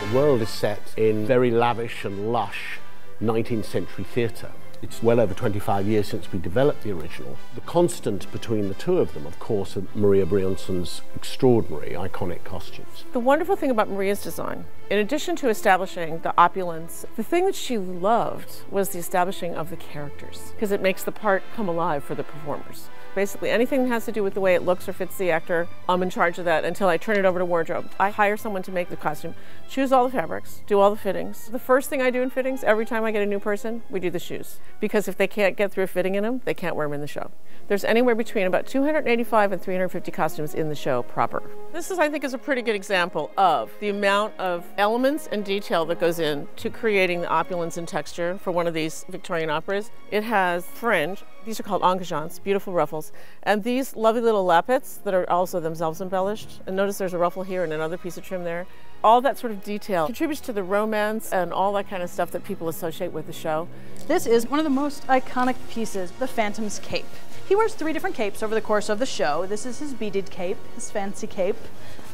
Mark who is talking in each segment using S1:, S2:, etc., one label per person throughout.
S1: The world is set in very lavish and lush 19th century theatre. It's well over 25 years since we developed the original. The constant between the two of them, of course, are Maria Brionson's extraordinary, iconic costumes.
S2: The wonderful thing about Maria's design, in addition to establishing the opulence, the thing that she loved was the establishing of the characters, because it makes the part come alive for the performers. Basically, anything that has to do with the way it looks or fits the actor, I'm in charge of that until I turn it over to wardrobe. I hire someone to make the costume, choose all the fabrics, do all the fittings. The first thing I do in fittings, every time I get a new person, we do the shoes. Because if they can't get through a fitting in them, they can't wear them in the show. There's anywhere between about 285 and 350 costumes in the show proper. This is, I think, is a pretty good example of the amount of elements and detail that goes into creating the opulence and texture for one of these Victorian operas. It has fringe. These are called engagements, beautiful ruffles, and these lovely little lappets that are also themselves embellished. And notice there's a ruffle here and another piece of trim there. All that sort of detail contributes to the romance and all that kind of stuff that people associate with the show.
S3: This is one of the most iconic pieces, the Phantom's cape. He wears 3 different capes over the course of the show. This is his beaded cape, his fancy cape.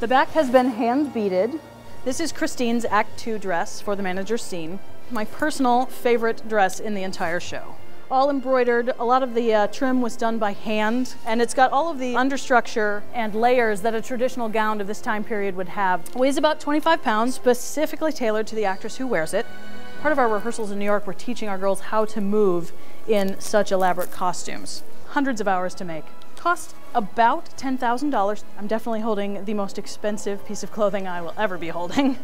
S3: The back has been hand beaded. This is Christine's Act 2 dress for the manager's scene. My personal favorite dress in the entire show. All embroidered, a lot of the trim was done by hand, and it's got all of the understructure and layers that a traditional gown of this time period would have. It weighs about 25 pounds, specifically tailored to the actress who wears it. Part of our rehearsals in New York, we're teaching our girls how to move in such elaborate costumes. Hundreds of hours to make. Cost about $10,000. I'm definitely holding the most expensive piece of clothing I will ever be holding.